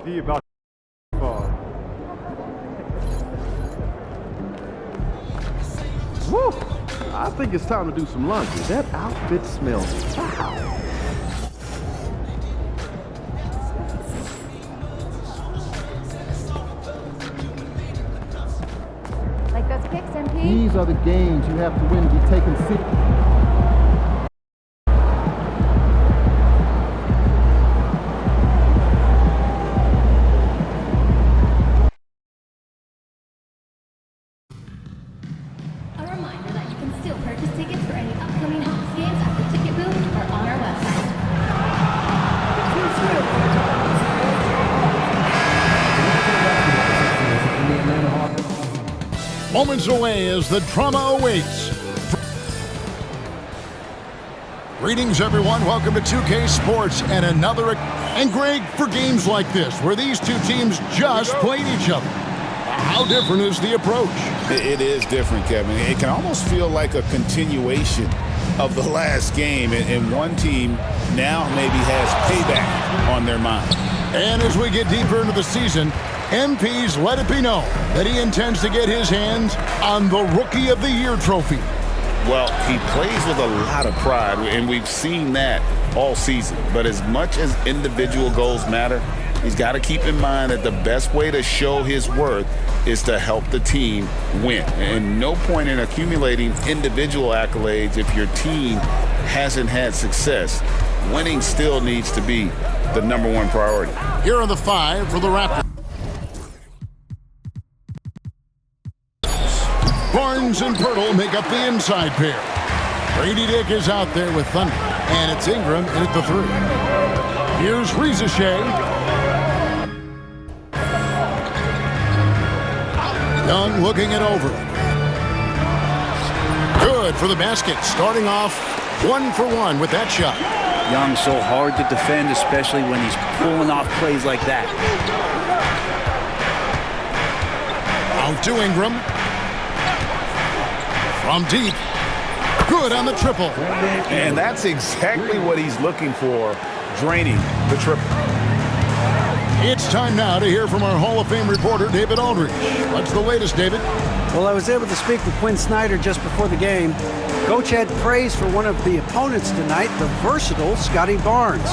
PhD about fall. Woo! I think it's time to do some laundry. That outfit smells foul. Like those picks, MP? These are the games you have to win to be taken seriously. A reminder that you can still purchase tickets for any upcoming Hawks games at the ticket booth or on our website. Moments away as the drama awaits. Greetings, everyone. Welcome to 2K Sports and another. And Greg, for games like this, where these two teams just played each other, how different is the approach? It is different, Kevin. It can almost feel like a continuation of the last game, and one team now maybe has payback on their mind. And as we get deeper into the season, MP's let it be known that he intends to get his hands on the Rookie of the Year trophy. Well, he plays with a lot of pride, and we've seen that all season. But as much as individual goals matter, he's got to keep in mind that the best way to show his worth is to help the team win. And no point in accumulating individual accolades if your team hasn't had success. Winning still needs to be the #1 priority. Here are the 5 for the Raptors. Barnes and Pirtle make up the inside pair. Grady Dick is out there with Thunder, and it's Ingram in at the 3. Here's Reza Shea. Young looking it over. Good for the basket, starting off 1 for 1 with that shot. Young's so hard to defend, especially when he's pulling off plays like that. Out to Ingram. From deep. Good on the triple. And that's exactly what he's looking for, draining the triple. It's time now to hear from our Hall of Fame reporter, David Aldridge. What's the latest, David? Well, I was able to speak with Quinn Snyder just before the game. Coach had praise for one of the opponents tonight, the versatile Scotty Barnes.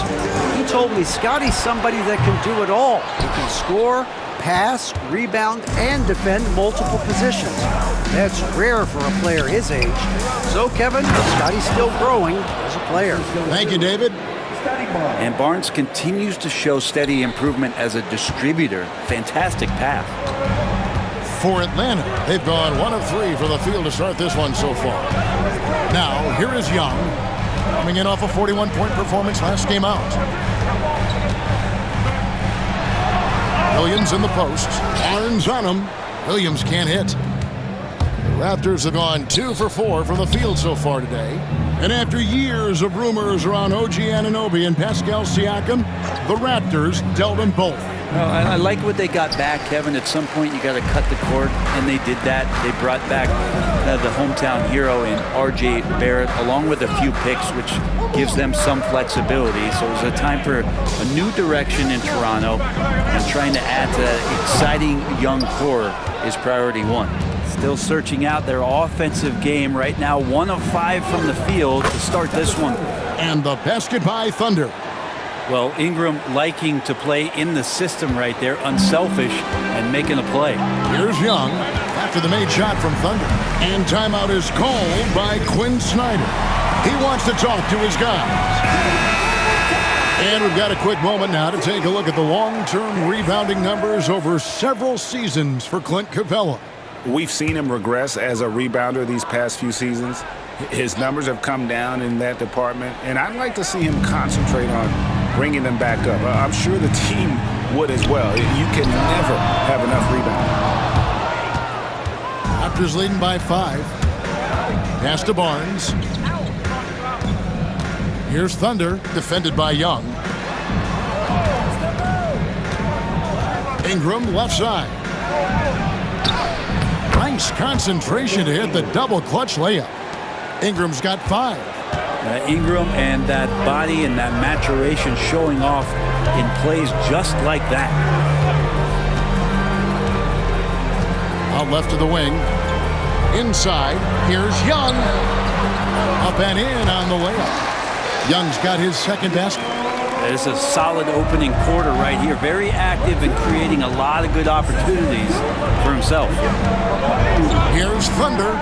He told me Scotty's somebody that can do it all. He can score, pass, rebound, and defend multiple positions. That's rare for a player his age. So, Kevin, Scotty's still growing as a player. Thank you, David. And Barnes continues to show steady improvement as a distributor. Fantastic pass. For Atlanta, they've gone 1 of 3 for the field to start this one so far. Now, here is Young, coming in off a 41-point performance last game out. Williams in the post. Barnes on him. Williams can't hit. The Raptors have gone 2 for 4 from the field so far today. And after years of rumors around OG Anunoby and Pascal Siakam, the Raptors dealt them both. Well, I like what they got back, Kevin. At some point, you got to cut the cord, and they did that. They brought back the hometown hero in R.J. Barrett, along with a few picks, which gives them some flexibility. So it was a time for a new direction in Toronto, and trying to add to that exciting young core is priority 1. Still searching out their offensive game right now. 1 of 5 from the field to start this one. And the basket by Thunder. Well, Ingram liking to play in the system right there, unselfish and making a play. Here's Young after the made shot from Thunder. And timeout is called by Quinn Snyder. He wants to talk to his guys. And we've got a quick moment now to take a look at the long-term rebounding numbers over several seasons for Clint Capella. We've seen him regress as a rebounder these past few seasons. His numbers have come down in that department, and I'd like to see him concentrate on bringing them back up. I'm sure the team would as well. You can never have enough rebounding. Raptors leading by 5. Pass to Barnes. Here's Thunder, defended by Young. Ingram, left side. Nice concentration to hit the double clutch layup. Ingram's got 5. Ingram and that body and that maturation showing off in plays just like that. Out left of the wing. Inside, here's Young. Up and in on the layup. Young's got his second basket. That is a solid opening quarter right here. Very active and creating a lot of good opportunities for himself. Here's Thunder.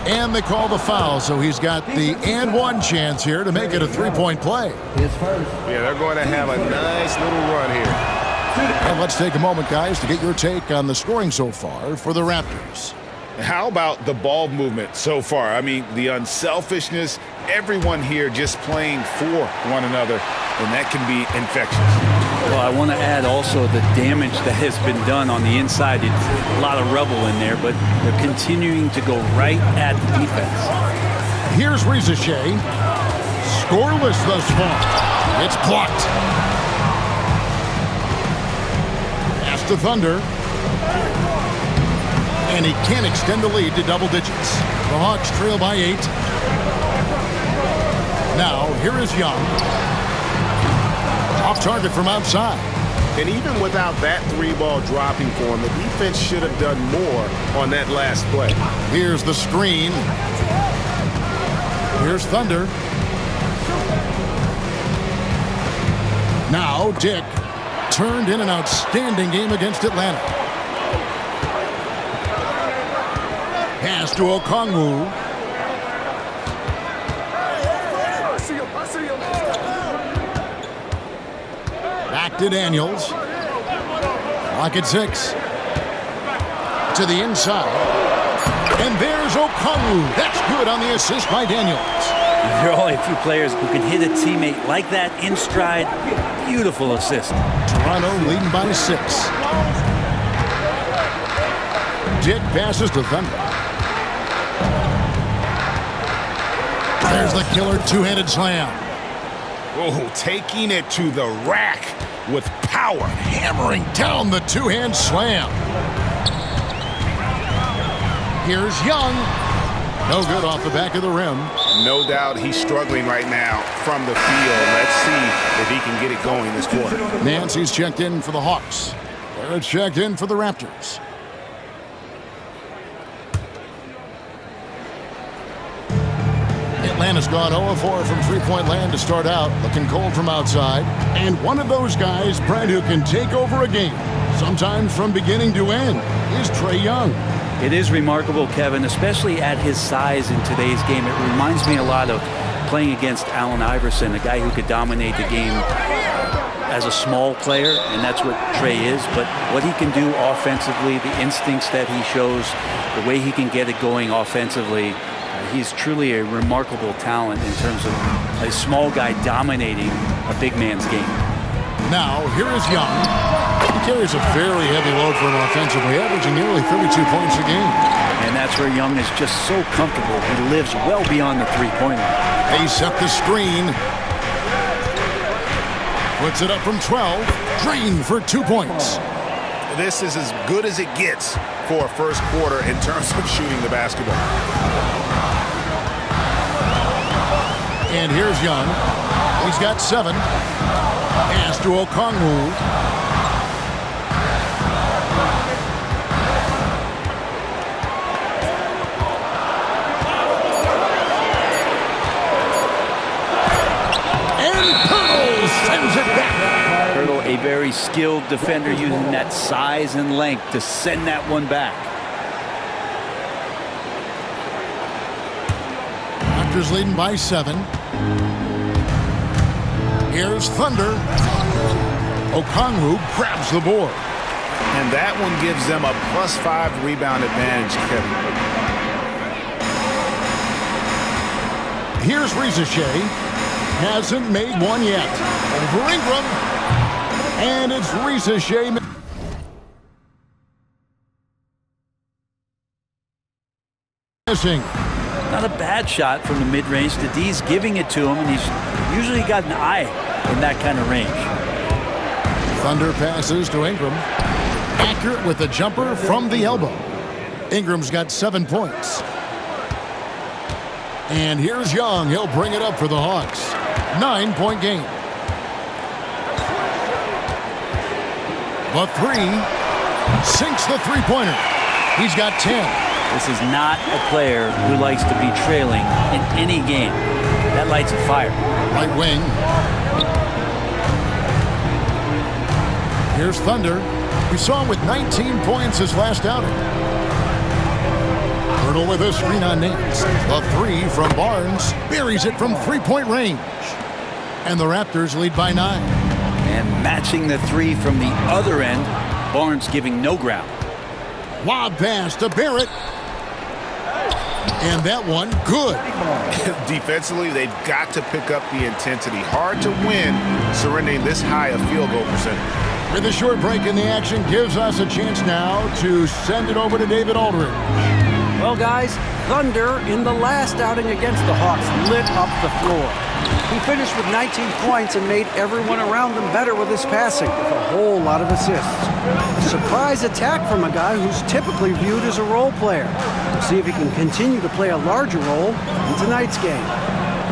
And they call the foul, so he's got the and one chance here to make it a three-point play. Yeah, they're going to have a nice little run here. And let's take a moment, guys, to get your take on the scoring so far for the Raptors. How about the ball movement so far? I mean, the unselfishness, everyone here just playing for one another, and that can be infectious. Well, I want to add also the damage that has been done on the inside. It's a lot of rubble in there, but they're continuing to go right at the defense. Here's Rizachet. Scoreless thus far. It's blocked. Pass to Thunder. And he can't extend the lead to double digits. The Hawks trail by 8. Now, here is Young. Off target from outside. And even without that three-ball dropping for him, the defense should have done more on that last play. Here's the screen. Here's Thunder. Now, Dick turned in an outstanding game against Atlanta. Pass to Okongwu. Back to Daniels. Clock at 6. To the inside. And there's Okongwu. That's good on the assist by Daniels. There are only a few players who can hit a teammate like that in stride. Beautiful assist. Toronto leading by 6. Dick passes to Thunder. There's the killer two-handed slam. Oh, taking it to the rack with power. Hammering down the two-hand slam. Here's Young. No good off the back of the rim. No doubt he's struggling right now from the field. Let's see if he can get it going this quarter. Nancy's checked in for the Hawks. They're checked in for the Raptors. Atlanta's gone 0-4 from three-point land to start out, looking cold from outside. And one of those guys, Brad, who can take over a game, sometimes from beginning to end, is Trae Young. It is remarkable, Kevin, especially at his size in today's game. It reminds me a lot of playing against Allen Iverson, a guy who could dominate the game as a small player, and that's what Trae is. But what he can do offensively, the instincts that he shows, the way he can get it going offensively, he's truly a remarkable talent in terms of a small guy dominating a big man's game. Now, here is Young. He carries a very heavy load for him offensively, averaging nearly 32 points a game. And that's where Young is just so comfortable. He lives well beyond the three-point line. They set the screen. Puts it up from 12. Drain for 2 points. This is as good as it gets for a first quarter in terms of shooting the basketball. And here's Young. He's got 7. Pass to Okongwu. And Pirtle sends it back. Pirtle, a very skilled defender, using that size and length to send that one back. Raptors leading by 7. Here's Thunder. Okongwu grabs the board. And that one gives them a +5 rebound advantage, Kevin. Here's Rizachet. Hasn't made one yet. Over Ingram. And it's Rizachet. Missing. Not a bad shot from the mid-range. D's giving it to him, and he's usually got an eye in that kind of range. Thunder passes to Ingram. Accurate with the jumper from the elbow. Ingram's got 7 points. And here's Young. He'll bring it up for the Hawks. 9-point game. The three. Sinks the three-pointer. He's got 10. This is not a player who likes to be trailing in any game. That lights a fire. Right wing. Here's Thunder. We saw him with 19 points his last outing. Hurdle with a screen on Nance. The three from Barnes. Buries it from three-point range. And the Raptors lead by 9. And matching the three from the other end, Barnes giving no ground. Lob pass to Barrett. And that one, good. Defensively, they've got to pick up the intensity. Hard to win surrendering this high a field goal percentage. With a short break in the action, gives us a chance now to send it over to David Aldridge. Well, guys, Thunder in the last outing against the Hawks lit up the floor. He finished with 19 points and made everyone around him better with his passing, with a whole lot of assists. A surprise attack from a guy who's typically viewed as a role player. We'll see if he can continue to play a larger role in tonight's game.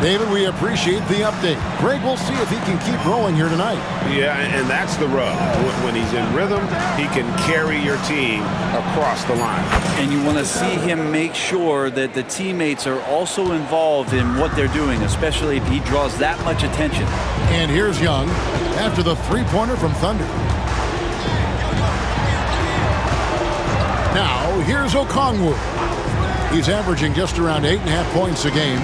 David, we appreciate the update. Greg, we'll see if he can keep rolling here tonight. Yeah, and that's the rub. When he's in rhythm, he can carry your team across the line. And you want to see him make sure that the teammates are also involved in what they're doing, especially if he draws that much attention. And here's Young after the three-pointer from Thunder. Now, here's Okongwu. He's averaging just around 8.5 points a game.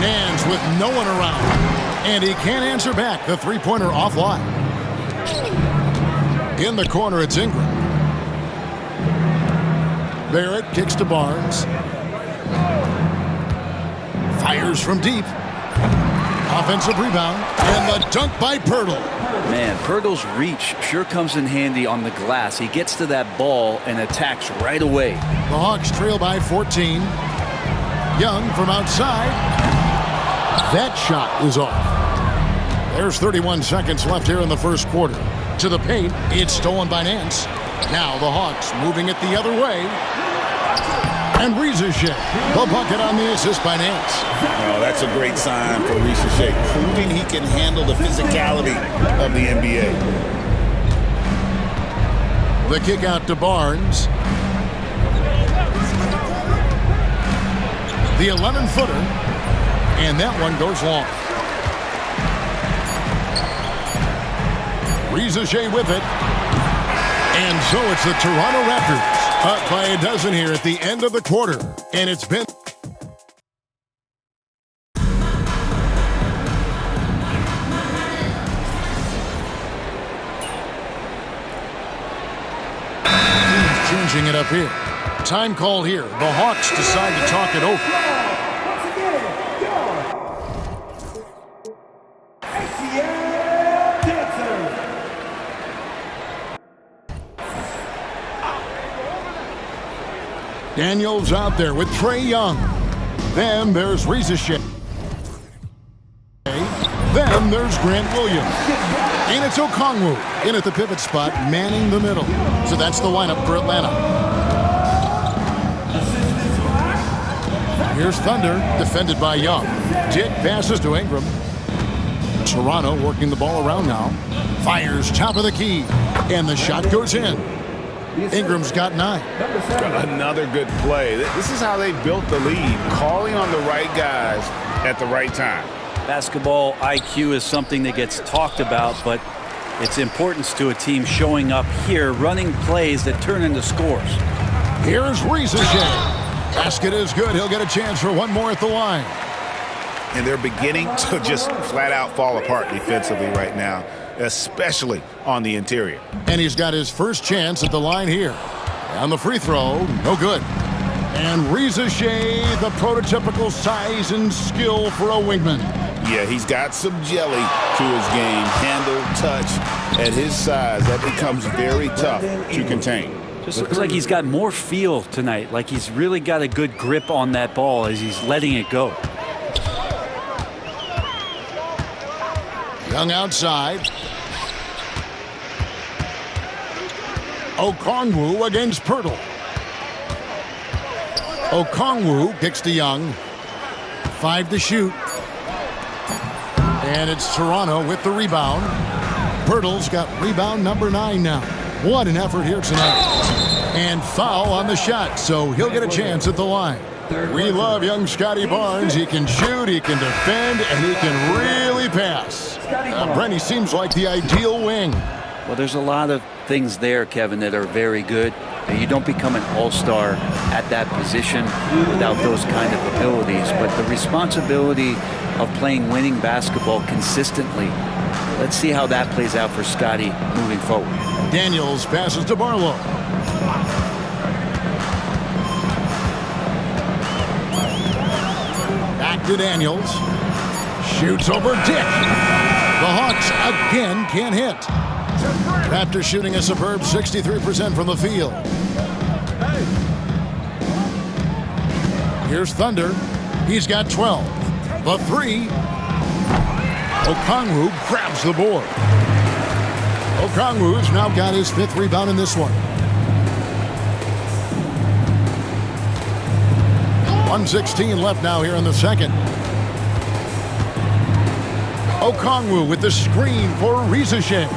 Nance with no one around. And he can't answer back. The three-pointer offline. In the corner, it's Ingram. Barrett kicks to Barnes. Fires from deep. Offensive rebound. And the dunk by Poeltl. Man, Poeltl's reach sure comes in handy on the glass. He gets to that ball and attacks right away. The Hawks trail by 14. Young from outside. That shot is off. There's 31 seconds left here in the first quarter. To the paint, it's stolen by Nance. Now the Hawks moving it the other way. And Riza-Shea, the bucket on the assist by Nance. Oh, that's a great sign for Riza-Shea, proving he can handle the physicality of the NBA. The kick out to Barnes. The 11-footer. And that one goes long. Riza-Shea with it. And so it's the Toronto Raptors up by a dozen here at the end of the quarter. And it's been... changing it up here. Time call here. The Hawks decide to talk it over. Daniels out there with Trae Young. Then there's Riza-Shea. Then there's Grant Williams. And it's Okongwu in at the pivot spot, manning the middle. So that's the lineup for Atlanta. Here's Thunder, defended by Young. Dick passes to Ingram. Toronto working the ball around now. Fires top of the key. And the shot goes in. Ingram's got 9. Another good play. This is how they built the lead, calling on the right guys at the right time. Basketball IQ is something that gets talked about, but its importance to a team showing up here, running plays that turn into scores. Here's Riza-Shea. Basket is good. He'll get a chance for one more at the line. And they're beginning to just flat out fall apart defensively right now, especially on the interior. And he's got his first chance at the line here. On the free throw, no good. And Riza-Shea, the prototypical size and skill for a wingman. Yeah, he's got some jelly to his game. Handle, touch. At his size, that becomes very tough to contain. Just looks like he's got more feel tonight, like he's really got a good grip on that ball as he's letting it go. Young outside. Okongwu against Poeltl. Okongwu kicks to Young. 5 to shoot. And it's Toronto with the rebound. Pirtle's got rebound number 9 now. What an effort here tonight. And foul on the shot, so he'll get a chance at the line. We love young Scotty Barnes. He can shoot, he can defend, and he can really pass. Brent, he seems like the ideal wing. Well, there's a lot of things there, Kevin, that are very good. And you don't become an all-star at that position without those kind of abilities. But the responsibility of playing winning basketball consistently, let's see how that plays out for Scotty moving forward. Daniels passes to Barlow. Back to Daniels. Shoots over Dick. The Hawks again can't hit. Raptors shooting a superb 63% from the field. Here's Thunder. He's got 12. The 3. Okongwu grabs the board. Okongwu's now got his 5th rebound in this one. 1:16 left now here in the second. Okongwu with the screen for Rizachet.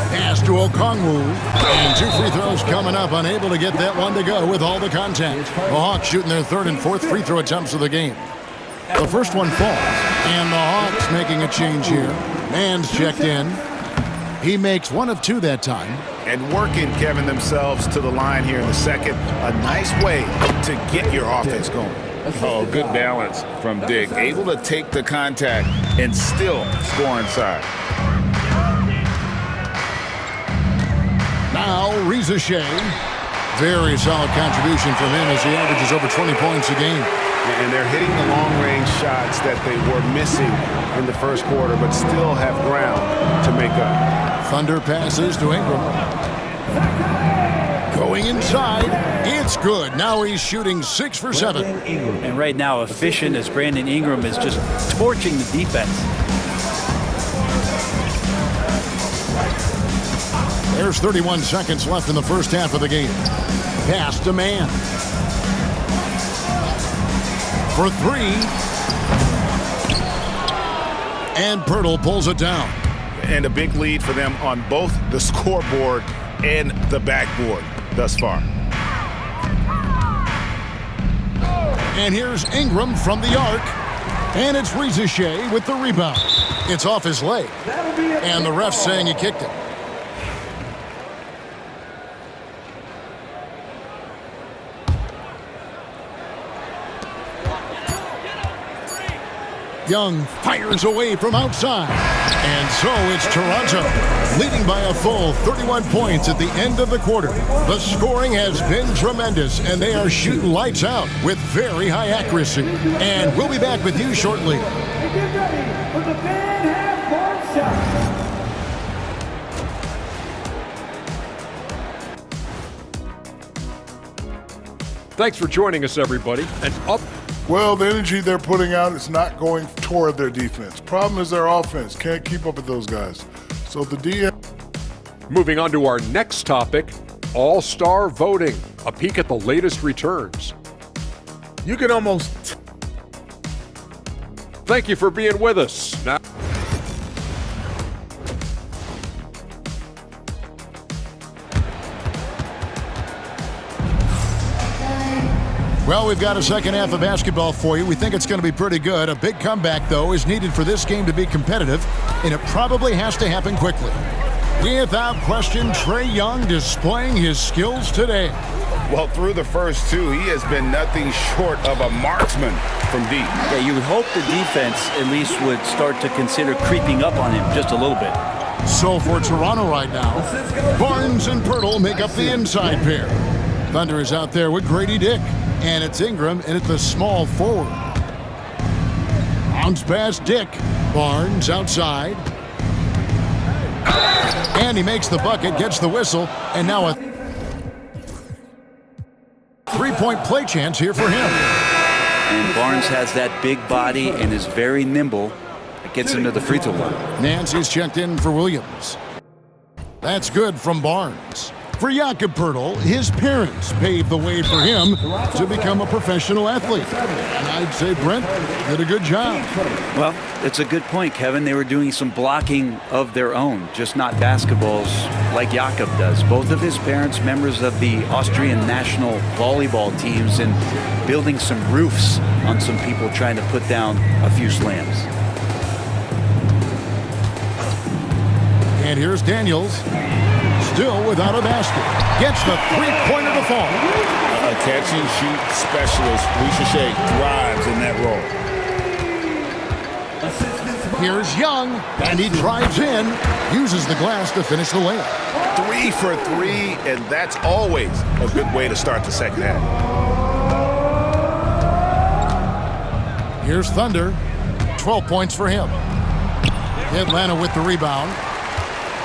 Pass to Okongwu. And 2 free throws coming up. Unable to get that one to go with all the contact. The Hawks shooting their 3rd and 4th free throw attempts of the game. The first one falls. And the Hawks making a change here. Mann's checked in. He makes 1 of 2 that time. And working, Kevin, themselves to the line here in the second. A nice way to get your offense going. Oh, good balance from Dick. Able to take the contact and still score inside. Now Rizachet. Very solid contribution from him as he averages over 20 points a game. And they're hitting the long-range shots that they were missing in the first quarter, but still have ground to make up. Thunder passes to Ingram. Going inside. It's good. Now he's shooting 6 for 7. And right now, efficient as Brandon Ingram is just torching the defense. There's 31 seconds left in the first half of the game. Pass to Mann. For 3. And Pirtle pulls it down. And a big lead for them on both the scoreboard and the backboard thus far. And here's Ingram from the arc. And it's Rizachet with the rebound. It's off his leg. And the ref's saying he kicked it. Young fires away from outside. And so it's Toronto leading by a full 31 points at the end of the quarter. The scoring has been tremendous, and they are shooting lights out with very high accuracy. And we'll be back with you shortly. Get ready for the Van Half Shot. Thanks for joining us, everybody. And up. Well, the energy they're putting out is not going toward their defense. Problem is their offense. Can't keep up with those guys. So the DM. Moving on to our next topic, All-Star voting. A peek at the latest returns. You can almost. Thank you for being with us. Now. Well, we've got a second half of basketball for you. We think it's going to be pretty good. A big comeback, though, is needed for this game to be competitive, and it probably has to happen quickly. Without question, Trae Young displaying his skills today. Well, through the first 2, he has been nothing short of a marksman from deep. Yeah, you would hope the defense at least would start to consider creeping up on him just a little bit. So for Toronto right now, Barnes and Pirtle make up the inside pair. Thunder is out there with Grady Dick. And it's Ingram, and it's the small forward. Bounce past Dick. Barnes outside. And he makes the bucket, gets the whistle, and now a 3-point play chance here for him. And Barnes has that big body and is very nimble. It gets him to the free throw line. Nancy's checked in for Williams. That's good from Barnes. For Jakob Poeltl, his parents paved the way for him to become a professional athlete. And I'd say Brent did a good job. Well, it's a good point, Kevin. They were doing some blocking of their own, just not basketballs like Jakob does. Both of his parents, members of the Austrian national volleyball teams, and building some roofs on some people trying to put down a few slams. And here's Daniels, still without a basket. Gets the three-pointer to fall. A catch-and-shoot specialist, Risacher, thrives in that role. Here's Young, and he drives in, uses the glass to finish the layup. 3 for 3, and that's always a good way to start the second half. Here's Thunder, 12 points for him. Atlanta with the rebound.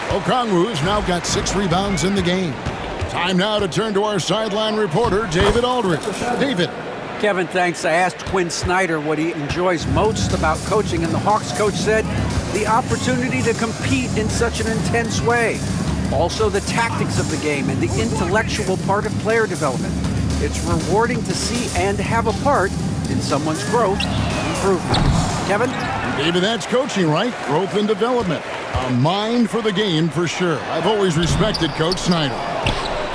Okongwu's now got 6 rebounds in the game. Time now to turn to our sideline reporter, David Aldridge. David. Kevin, thanks. I asked Quinn Snyder what he enjoys most about coaching, and the Hawks coach said the opportunity to compete in such an intense way. Also, the tactics of the game and the intellectual part of player development. It's rewarding to see and have a part in someone's growth and improvement. Kevin? David, that's coaching, right? Growth and development. A mind for the game for sure. I've always respected Coach Snyder.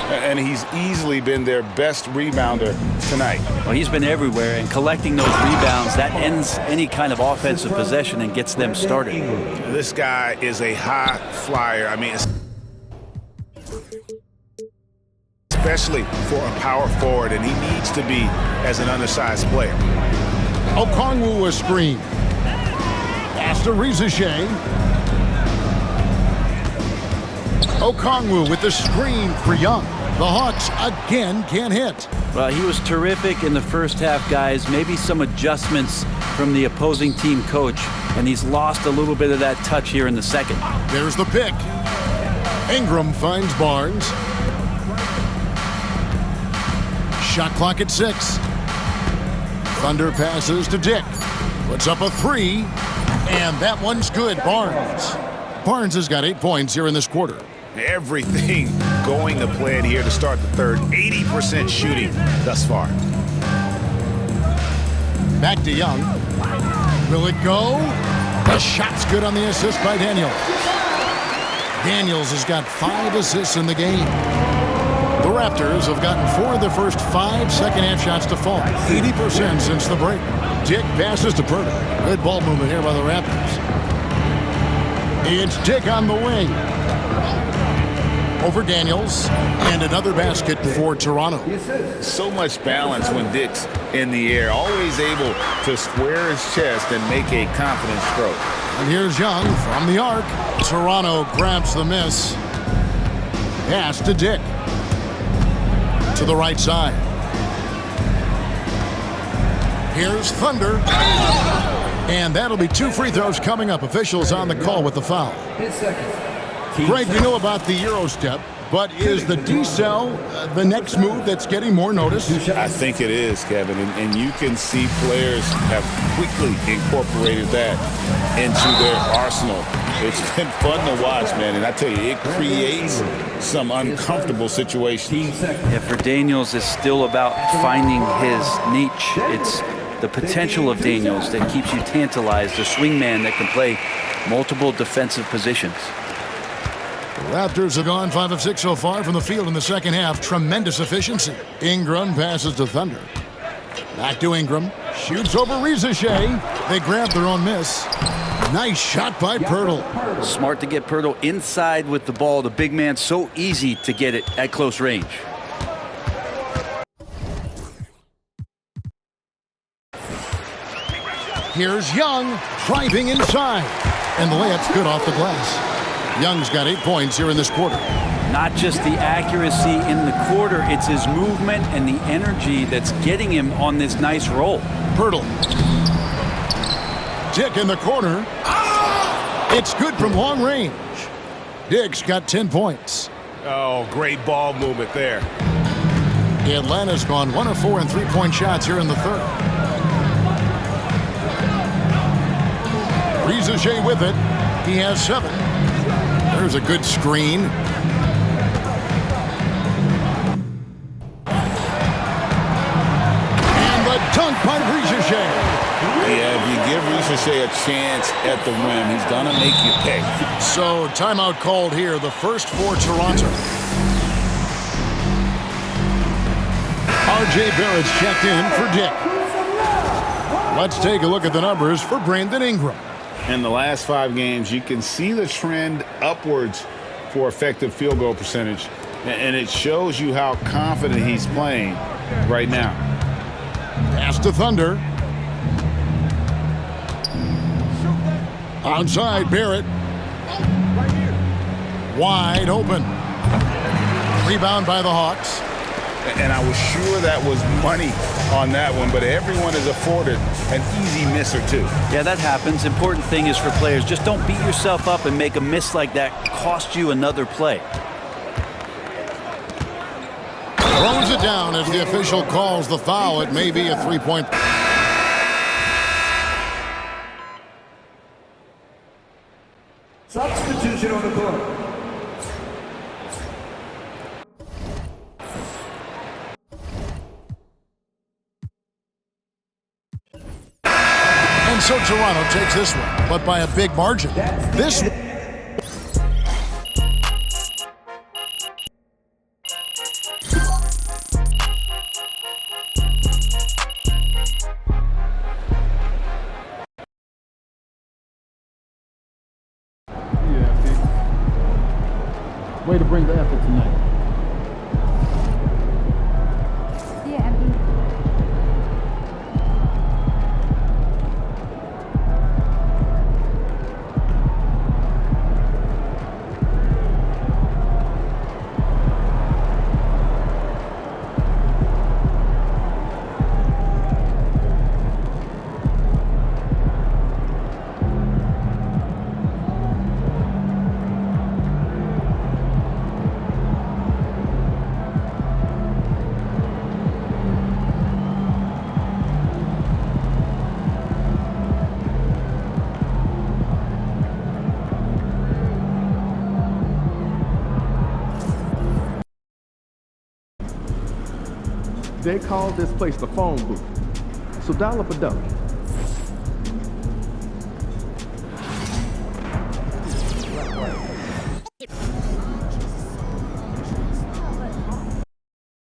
And he's easily been their best rebounder tonight. Well, he's been everywhere, and collecting those rebounds, that ends any kind of offensive possession and gets them started. This guy is a high flyer. I mean, especially for a power forward, and he needs to be as an undersized player. Okongwu a screen. Pass to Risacher. Okongwu with the screen for Young. The Hawks again can't hit. Well, he was terrific in the first half, guys. Maybe some adjustments from the opposing team coach, and he's lost a little bit of that touch here in the second. There's the pick. Ingram finds Barnes. Shot clock at 6. Thunder passes to Dick. Puts up a 3, and that one's good. Barnes has got 8 points here in this quarter. Everything going to plan here to start the third. 80% shooting thus far. Back to Young. Will it go? The shot's good on the assist by Daniels. Daniels has got 5 assists in the game. The Raptors have gotten 4 of their first 5 second-half shots to fall. 80% since the break. Dick passes to Poeltl. Good ball movement here by the Raptors. It's Dick on the wing. Over Daniels, and another basket for Toronto. So much balance when Dick's in the air. Always able to square his chest and make a confident stroke. And here's Young from the arc. Toronto grabs the miss. Pass to Dick. To the right side. Here's Thunder. And that'll be 2 free throws coming up. Officials on the call with the foul. Greg, you know about the Euro step, but is the D-cell the next move that's getting more notice? I think it is, Kevin, and you can see players have quickly incorporated that into their arsenal. It's been fun to watch, man, and I tell you, it creates some uncomfortable situations. Yeah, for Daniels, it's still about finding his niche. It's the potential of Daniels that keeps you tantalized, a swingman that can play multiple defensive positions. The Raptors have gone 5 of 6 so far from the field in the second half. Tremendous efficiency. Ingram passes to Thunder. Back to Ingram. Shoots over Risacher. They grab their own miss. Nice shot by Poeltl. Smart to get Poeltl inside with the ball. The big man, so easy to get it at close range. Here's Young driving inside. And the layup's good off the glass. Young's got 8 points here in this quarter. Not just the accuracy in the quarter, it's his movement and the energy that's getting him on this nice roll. Poeltl. Dick in the corner. It's good from long range. Dick's got 10 points. Oh, great ball movement there. Atlanta's gone 1 of 4 in 3-point shots here in the third. Risacher with it. He has 7. There's a good screen. Trichet a chance at the rim. He's going to make you pay. So timeout called here, the first for Toronto. R.J. Barrett's checked in for Dick. Let's take a look at the numbers for Brandon Ingram. In the last 5 games, you can see the trend upwards for effective field goal percentage, and it shows you how confident he's playing right now. Pass to Thunder. Outside Barrett. Wide open. Rebound by the Hawks. And I was sure that was money on that one, but everyone is afforded an easy miss or two. Yeah, that happens. Important thing is for players, just don't beat yourself up and make a miss like that cost you another play. Throws it down as the official calls the foul. It may be a 3-point. Substitution on the court. And so Toronto takes this one, but by a big margin. This one. Way to bring the effort tonight. Yeah, MP. They call this place the phone booth. So dial up a dummy.